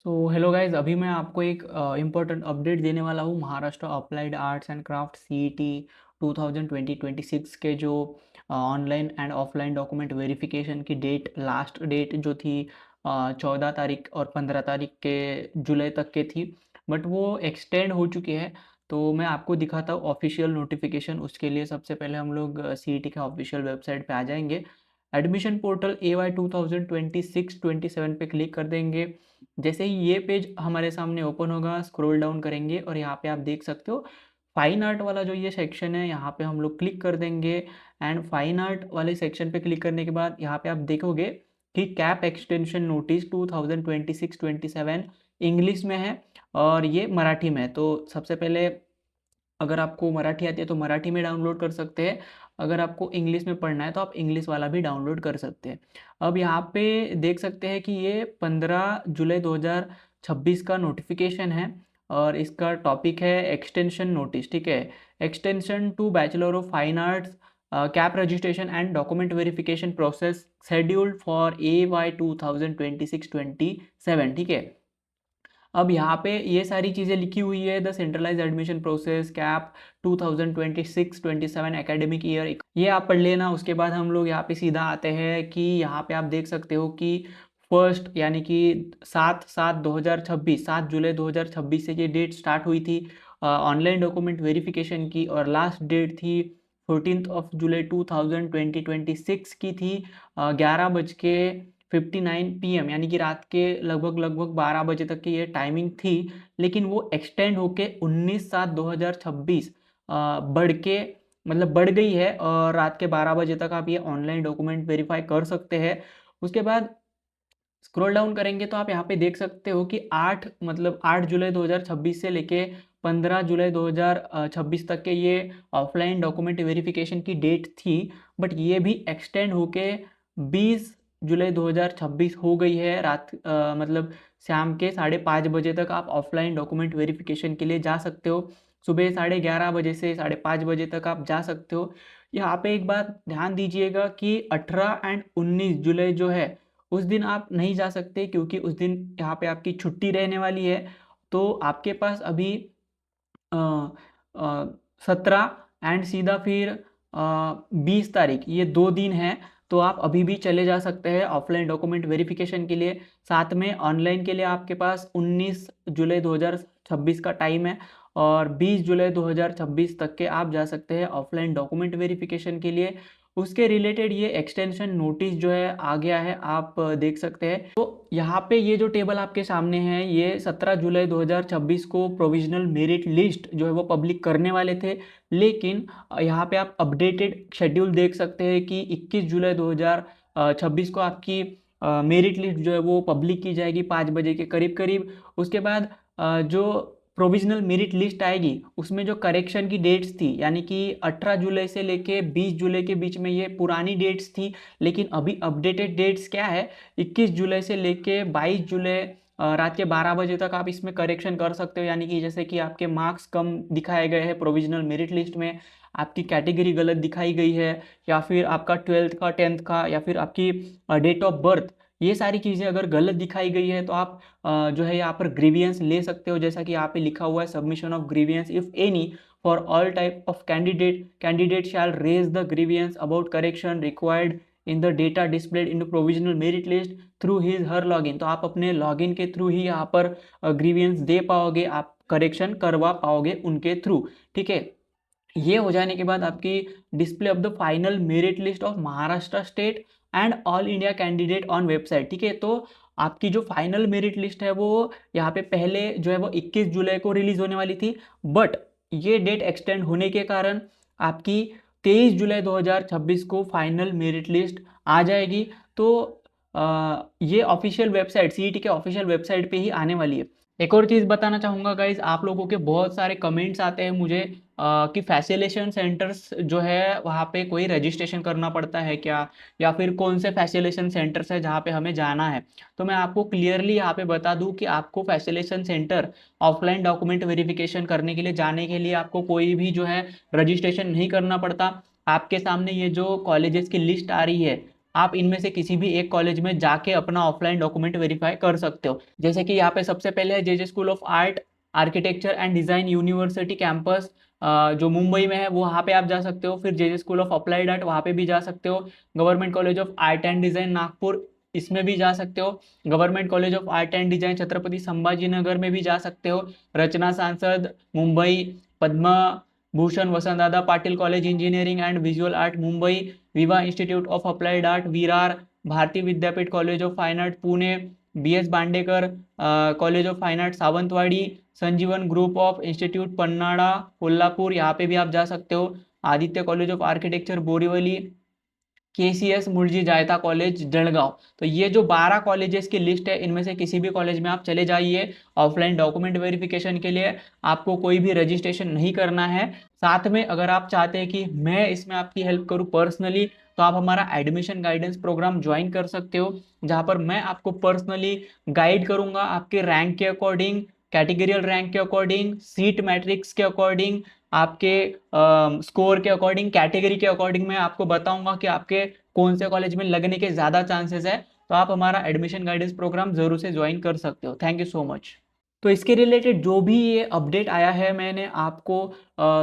Hello guys, अभी मैं आपको एक इम्पोर्टेंट अपडेट देने वाला हूँ। Maharashtra applied arts and craft CET 2026 के जो online and offline document verification की डेट, लास्ट डेट जो थी 14 तारीख और 15 तारीख के जुलाई तक के थी, बट वो एक्सटेंड हो चुकी है। तो मैं आपको दिखाता हूँ ऑफिशियल नोटिफिकेशन। उसके लिए सबसे पहले हम लोग सीईटी के ऑफिशियल वेबसाइट पे आ जाएंगे। एडमिशन पोर्टल AY 2026-27 पे क्लिक कर देंगे। जैसे ही ये पेज हमारे सामने ओपन होगा, स्क्रॉल डाउन करेंगे और यहाँ पे आप देख सकते हो फाइन आर्ट वाला जो ये सेक्शन है, यहाँ पे हम लोग क्लिक कर देंगे। एंड फाइन आर्ट वाले सेक्शन पे क्लिक करने के बाद यहाँ पे आप देखोगे कि कैप एक्सटेंशन नोटिस 2026-27 इंग्लिश में है और ये मराठी में है। तो सबसे पहले अगर आपको मराठी आती है तो मराठी में डाउनलोड कर सकते हैं। अगर आपको इंग्लिश में पढ़ना है तो आप इंग्लिश वाला भी डाउनलोड कर सकते हैं। अब यहाँ पे देख सकते हैं कि ये 15 जुलाई 2026 का नोटिफिकेशन है और इसका टॉपिक है एक्सटेंशन नोटिस। ठीक है, extension to bachelor of fine arts CAP registration and document verification process scheduled for AY 2026-27। ठीक है, अब यहाँ पे ये सारी चीज़ें लिखी हुई है। The centralise admission process CAP 2026-27 academic year, ये आप पढ़ लेना। उसके बाद हम लोग यहाँ पे सीधा आते हैं कि यहाँ पे आप देख सकते हो कि फर्स्ट यानी कि 7/7/2026, 7 जुलाई 2026 से ये डेट स्टार्ट हुई थी ऑनलाइन डॉक्यूमेंट वेरिफिकेशन की, और लास्ट डेट थी 14 जुलाई 2026 की थी 11:59 PM, यानी कि रात के लगभग लगभग 12 बजे तक की ये टाइमिंग थी। लेकिन वो एक्सटेंड होके 19/7/2026 बढ़ के मतलब बढ़ गई है और रात के 12 बजे तक आप ये ऑनलाइन डॉक्यूमेंट वेरीफाई कर सकते हैं। उसके बाद स्क्रॉल डाउन करेंगे तो आप यहाँ पे देख सकते हो कि 8 जुलाई 2026 से लेके 15 जुलाई 2026 तक के ये ऑफलाइन डॉक्यूमेंट वेरिफिकेशन की डेट थी। बट ये भी एक्सटेंड होके 20 जुलाई 2026 हो गई है। मतलब शाम के 5:30 बजे तक आप ऑफलाइन डॉक्यूमेंट वेरिफिकेशन के लिए जा सकते हो। सुबह 11:30 बजे से 5:30 बजे तक आप जा सकते हो। यहाँ पे एक बात ध्यान दीजिएगा कि 18 एंड 19 जुलाई जो है उस दिन आप नहीं जा सकते, क्योंकि उस दिन यहाँ पे आपकी छुट्टी रहने वाली है। तो आपके पास अभी 17 एंड सीधा फिर 20 तारीख, ये 2 दिन हैं। तो आप अभी भी चले जा सकते हैं ऑफलाइन डॉक्यूमेंट वेरिफिकेशन के लिए। साथ में ऑनलाइन के लिए आपके पास 19 जुलाई 2026 का टाइम है और 20 जुलाई 2026 तक के आप जा सकते हैं ऑफलाइन डॉक्यूमेंट वेरिफिकेशन के लिए। उसके रिलेटेड ये एक्सटेंशन नोटिस जो है आ गया है, आप देख सकते हैं। तो यहाँ पे ये जो टेबल आपके सामने है, ये 17 जुलाई 2026 को प्रोविजनल मेरिट लिस्ट जो है वो पब्लिक करने वाले थे। लेकिन यहाँ पे आप अपडेटेड शेड्यूल देख सकते हैं कि 21 जुलाई 2026 को आपकी मेरिट लिस्ट जो है वो पब्लिक की जाएगी 5 बजे के करीब करीब। उसके बाद जो प्रोविजनल मेरिट लिस्ट आएगी उसमें जो करेक्शन की डेट्स थी, यानी कि 18 जुलाई से लेके 20 जुलाई के बीच में ये पुरानी डेट्स थी। लेकिन अभी अपडेटेड डेट्स क्या है, 21 जुलाई से लेके 22 जुलाई रात के 12 बजे तक आप इसमें करेक्शन कर सकते हो। यानी कि जैसे कि आपके मार्क्स कम दिखाए गए हैं प्रोविजनल मेरिट लिस्ट में, आपकी कैटेगरी गलत दिखाई गई है, या फिर आपका 12th का 10th का, या फिर आपकी डेट ऑफ बर्थ, ये सारी चीज़ें अगर गलत दिखाई गई है तो आप जो है यहाँ पर ग्रीवियंस ले सकते हो। जैसा कि यहाँ पे लिखा हुआ है, submission of grievance if any for all type of candidate shall raise the grievance about correction required in the data displayed in the provisional merit list through his her login. तो आप अपने लॉगिन के through ही यहाँ पर grievance दे पाओगे, आप correction करवा पाओगे उनके थ्रू। ठीक है, ये हो जाने के बाद आपकी display of the final merit list of Maharashtra state and all India candidate on website. ठीक है, तो आपकी जो फाइनल मेरिट लिस्ट है वो यहाँ पे पहले जो है वो 21 जुलाई को रिलीज होने वाली थी, बट ये डेट एक्सटेंड होने के कारण आपकी 23 जुलाई 2026 को फाइनल मेरिट लिस्ट आ जाएगी। तो ये ऑफिशियल वेबसाइट, सीईटी के ऑफिशियल वेबसाइट पे ही आने वाली है। एक और चीज़ बताना चाहूँगा गाइज, आप लोगों के बहुत सारे कमेंट्स आते हैं मुझे कि फैसिलेशन सेंटर्स जो है वहाँ पे कोई रजिस्ट्रेशन करना पड़ता है क्या, या फिर कौन से फैसिलेशन सेंटर्स है जहाँ पे हमें जाना है। तो मैं आपको क्लियरली यहाँ पे बता दूँ कि आपको facilitation centre offline document verification करने के लिए जाने के लिए आपको कोई भी जो है रजिस्ट्रेशन नहीं करना पड़ता। आपके सामने ये जो कॉलेजेस की लिस्ट आ रही है, आप इनमें से किसी भी एक कॉलेज में जाके अपना ऑफलाइन डॉक्यूमेंट वेरीफाई कर सकते हो। जैसे कि यहाँ पे सबसे पहले है JJ school of art, architecture and design university campus, जो मुंबई में है, वो वहाँ पे आप जा सकते हो। फिर JJ school of applied art, वहाँ पे भी जा सकते हो। Government college of art and design Nagpur, इसमें भी जा सकते हो। Government college of art and design Chhatrapati Sambhaji Nagar में भी जा सकते हो। Rachana Sansad Mumbai, Padma Bhushan Vasantdada Patil college engineering and visual art Mumbai, Viva institute of applied art Virar, Bharati Vidyapeeth college of fine art Pune, BS Bandekar college of fine art Sawantwadi, Sanjeevan group of institute Panhala Kolhapur, यहाँ पे भी आप जा सकते हो। Aditya college of architecture Borivali, KCS Moolji Jaitha college Jalgaon. तो ये जो 12 कॉलेजेस की लिस्ट है, इनमें से किसी भी कॉलेज में आप चले जाइए ऑफलाइन डॉक्यूमेंट वेरिफिकेशन के लिए। आपको कोई भी रजिस्ट्रेशन नहीं करना है। साथ में अगर आप चाहते हैं कि मैं इसमें आपकी हेल्प करूं पर्सनली, तो आप हमारा एडमिशन गाइडेंस प्रोग्राम ज्वाइन कर सकते हो, जहां पर मैं आपको पर्सनली गाइड करूंगा आपके रैंक के अकॉर्डिंग, कैटेगरियल रैंक के अकॉर्डिंग, सीट मैट्रिक्स के अकॉर्डिंग, आपके स्कोर के अकॉर्डिंग, कैटेगरी के अकॉर्डिंग मैं आपको बताऊंगा कि आपके कौन से कॉलेज में लगने के ज़्यादा चांसेस है। तो आप हमारा एडमिशन गाइडेंस प्रोग्राम ज़रूर से ज्वाइन कर सकते हो। Thank you so much. तो इसके रिलेटेड जो भी ये अपडेट आया है, मैंने आपको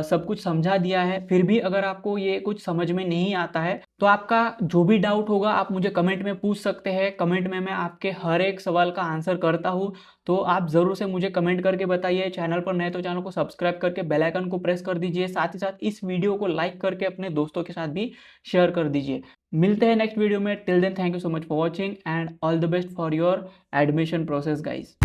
सब कुछ समझा दिया है। फिर भी अगर आपको ये कुछ समझ में नहीं आता है, तो आपका जो भी डाउट होगा आप मुझे कमेंट में पूछ सकते हैं। कमेंट में मैं आपके हर एक सवाल का आंसर करता हूँ। तो आप ज़रूर से मुझे कमेंट करके बताइए। चैनल पर नए तो चैनल को सब्सक्राइब करके बेल आइकन को प्रेस कर दीजिए। साथ ही साथ इस वीडियो को लाइक करके अपने दोस्तों के साथ भी शेयर कर दीजिए। मिलते हैं नेक्स्ट वीडियो में। Till then thank you so much for watching and all the best for your admission process guys.